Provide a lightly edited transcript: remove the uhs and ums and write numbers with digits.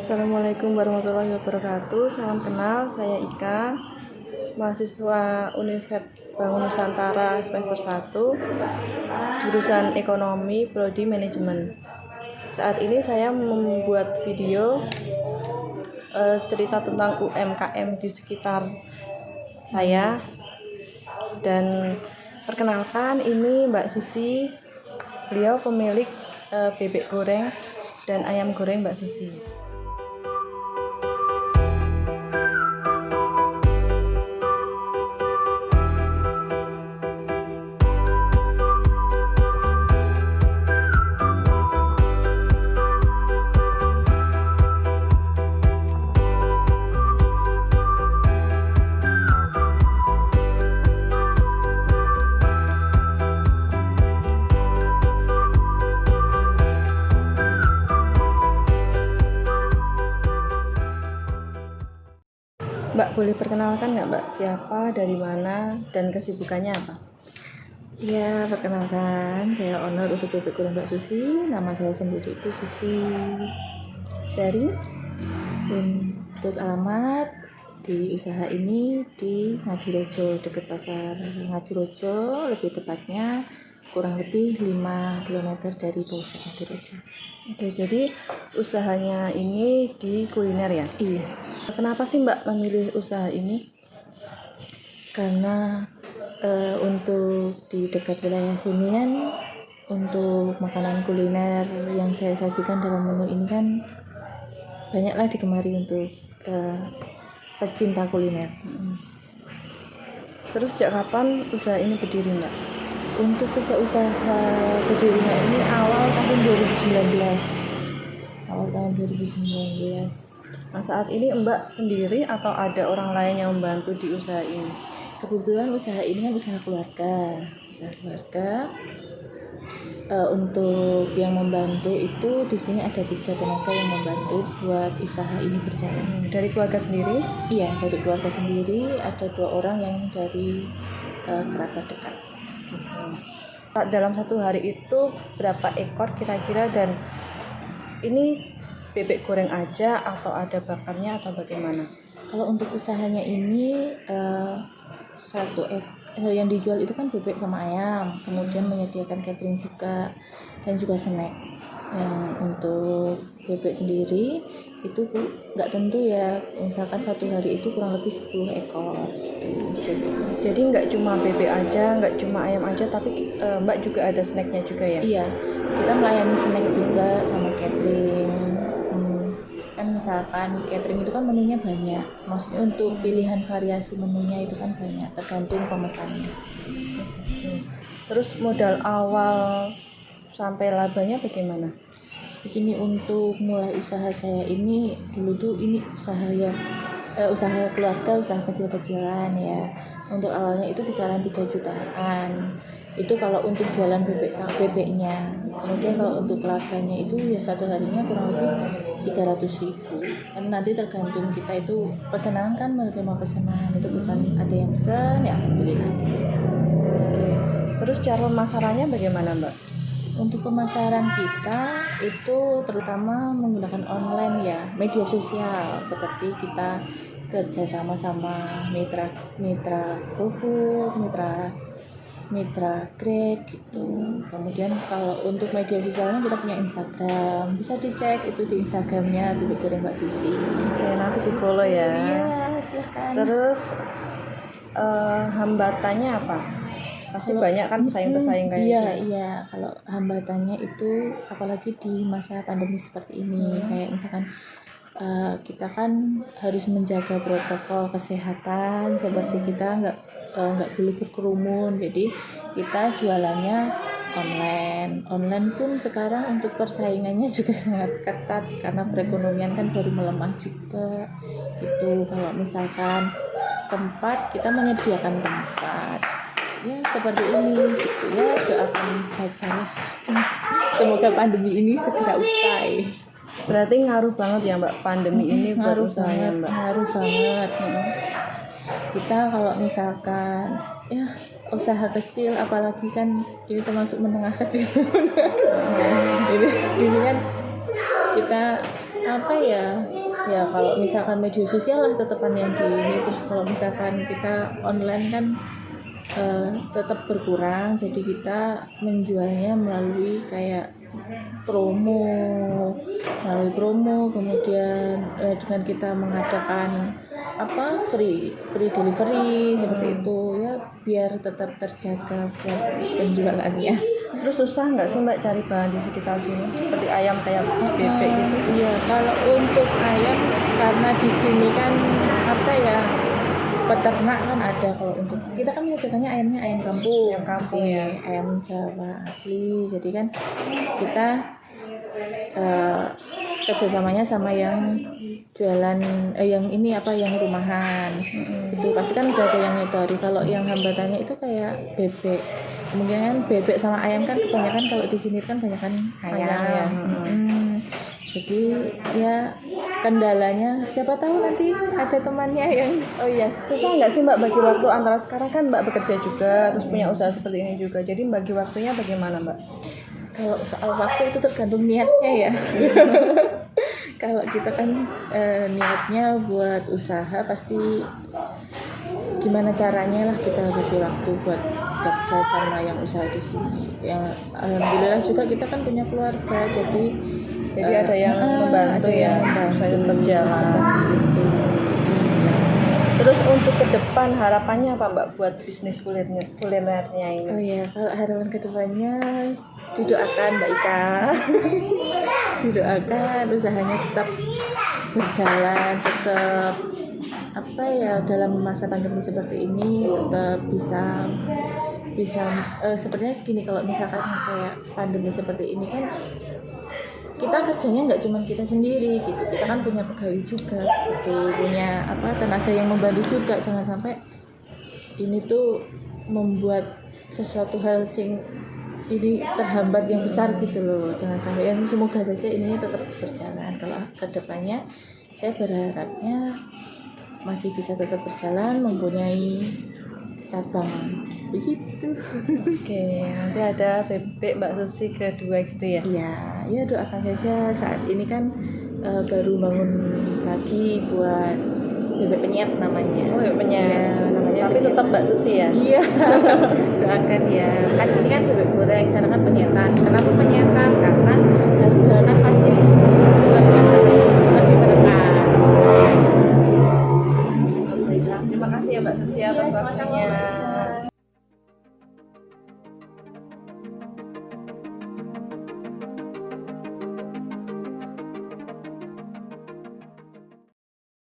Assalamualaikum warahmatullahi wabarakatuh. Salam kenal, saya Ika, mahasiswa Universitas Bangun Nusantara semester 1, jurusan Ekonomi, Prodi Manajemen. Saat ini saya membuat video cerita tentang UMKM di sekitar saya. Dan perkenalkan, ini Mbak Susi, beliau pemilik bebek goreng dan ayam goreng Mbak Susi. Mbak, boleh perkenalkan nggak Mbak, siapa, dari mana, dan kesibukannya apa? Ya, perkenalkan, saya owner untuk bebek goreng Mbak Susi. Nama saya sendiri itu Susi. Dari untuk alamat di usaha ini di Ngadirojo, dekat pasar Ngadirojo, lebih tepatnya kurang lebih 5 km dari Polsek Ngadirojo. Oke, jadi usahanya ini di kuliner ya? Iya. Kenapa sih Mbak memilih usaha ini? Karena untuk di dekat wilayah sini kan, untuk makanan kuliner yang saya sajikan dalam menu ini kan banyaklah digemari untuk pecinta kuliner. Terus sejak kapan usaha ini berdiri Mbak? Untuk sejak usaha berdirinya ini awal tahun 2019. Nah, saat ini Mbak sendiri atau ada orang lain yang membantu di usaha ini? Kebetulan usaha ini kan usaha keluarga. Untuk yang membantu itu di sini ada 3 tenaga yang membantu buat usaha ini berjalan. Dari keluarga sendiri? Iya, dari keluarga sendiri, ada 2 orang yang dari kerabat dekat. Dalam satu hari itu berapa ekor kira-kira, dan ini bebek goreng aja atau ada bakarnya atau bagaimana? Kalau untuk usahanya ini yang dijual itu kan bebek sama ayam, kemudian menyediakan catering juga dan juga snack. Yang untuk bebek sendiri itu nggak tentu ya, misalkan satu hari itu kurang lebih 10 ekor gitu untuk bebek. Jadi nggak cuma bebek aja, nggak cuma ayam aja, tapi Mbak juga ada snacknya juga ya? Iya, kita melayani snack juga sama catering. Kan misalkan catering itu kan menunya banyak, maksudnya untuk pilihan variasi menunya itu kan banyak, tergantung pemesannya. Terus modal awal sampai labanya bagaimana? Begini, untuk mulai usaha saya ini dulu tuh ini usaha keluarga, usaha kecil-kecilan ya. Untuk awalnya itu kisaran 3 jutaan. Itu kalau untuk jualan bebeknya. Kemudian kalau untuk laganya itu ya satu harinya kurang lebih 300.000. Kan nanti tergantung kita itu pesanan, kan menerima pesanan, itu pesan ada yang pesan ya alhamdulillah. Oke. Terus cara pemasarannya bagaimana Mbak? Untuk pemasaran kita itu terutama menggunakan online ya, media sosial, seperti kita kerja sama mitra GoFood, mitra Grab gitu. Kemudian kalau untuk media sosialnya kita punya Instagram, bisa dicek itu di Instagramnya bebek goreng Mbak Susi. Oke, nanti di follow ya. Iya, silakan. Terus hambatannya apa? Pasti banyak kan pesaing-pesaing kayak gitu. gitu. Iya, kalau hambatannya itu apalagi di masa pandemi seperti ini, kayak misalkan kita kan harus menjaga protokol kesehatan, seperti kita nggak boleh berkerumun, jadi kita jualannya online pun sekarang untuk persaingannya juga sangat ketat karena perekonomian kan baru melemah juga gitu. Kalau misalkan tempat, kita menyediakan tempat ya seperti ini gitu ya, doakan saja semoga pandemi ini segera usai. Berarti ngaruh banget ya Mbak pandemi ini buat usahanya Mbak? Ngaruh banget. Kita kalau misalkan ya usaha kecil, apalagi kan ini termasuk menengah kecil. Jadi ini kan kita apa ya, ya kalau misalkan media sosial lah tetepan yang di ini, terus kalau misalkan kita online kan tetap berkurang, jadi kita menjualnya melalui kayak melalui promo, kemudian dengan kita mengadakan apa free delivery seperti itu ya, biar tetap terjaga buat penjualannya. Terus susah nggak sih Mbak cari bahan di sekitar sini seperti ayam kayak bebek gitu? Iya, kalau untuk ayam karena di sini kan apa ya, peternak kan ada. Kalau untuk kita kan biasanya ayamnya ayam kampung, Ya. ayam Jawa asli. Jadi kan kita kerjasamanya sama yang jualan yang ini apa, yang rumahan. Itu pasti kan udah ada yang nyedori. Kalau yang hambatannya itu kayak bebek, kemungkinan bebek sama ayam kan kebanyakan kalau di sini kan kebanyakan ayam ya. Jadi ya kendalanya siapa tahu nanti ada temannya yang Susah nggak sih Mbak bagi waktu antara sekarang kan Mbak bekerja juga terus punya usaha seperti ini juga, jadi bagi waktunya bagaimana Mbak? kalau soal waktu itu tergantung niatnya ya. Kalau kita kan niatnya buat usaha, pasti gimana caranya lah kita bagi waktu buat kerja sama yang usaha di sini. Yang alhamdulillah juga kita kan punya keluarga, jadi Ada yang membantu ya supaya tetap jalan. Terus untuk ke depan harapannya apa Mbak buat bisnis kulinernya ini? Oh ya, kalau harapan kedepannya didoakan Mbak Ika. Didoakan usahanya tetap berjalan, tetap apa ya, dalam masa pandemi seperti ini tetap bisa sebenarnya gini, kalau misalkan kayak pandemi seperti ini kan kita kerjanya nggak cuma kita sendiri gitu, kita kan punya pegawai juga gitu, punya apa, tenaga yang membantu juga. Jangan sampai ini tuh membuat sesuatu hal sing ini terhambat yang besar gitu loh, jangan sampai. Yang semoga saja ini tetap berjalan. Kalau kedepannya saya berharapnya masih bisa tetap berjalan, mempunyai cabang begitu. Oke, nanti ada bebek Mbak Susi kedua gitu ya? Iya, ya doakan saja. Saat ini kan baru bangun lagi buat bebek penyet namanya. Oh, bebek penyet. Ya, namanya Tapi penyet. tetap Mbak Susi ya? Iya. Doakan ya. Kan ini kan bebek goreng, sana kan penyetan. Kenapa penyetan? Karena harga kan pasti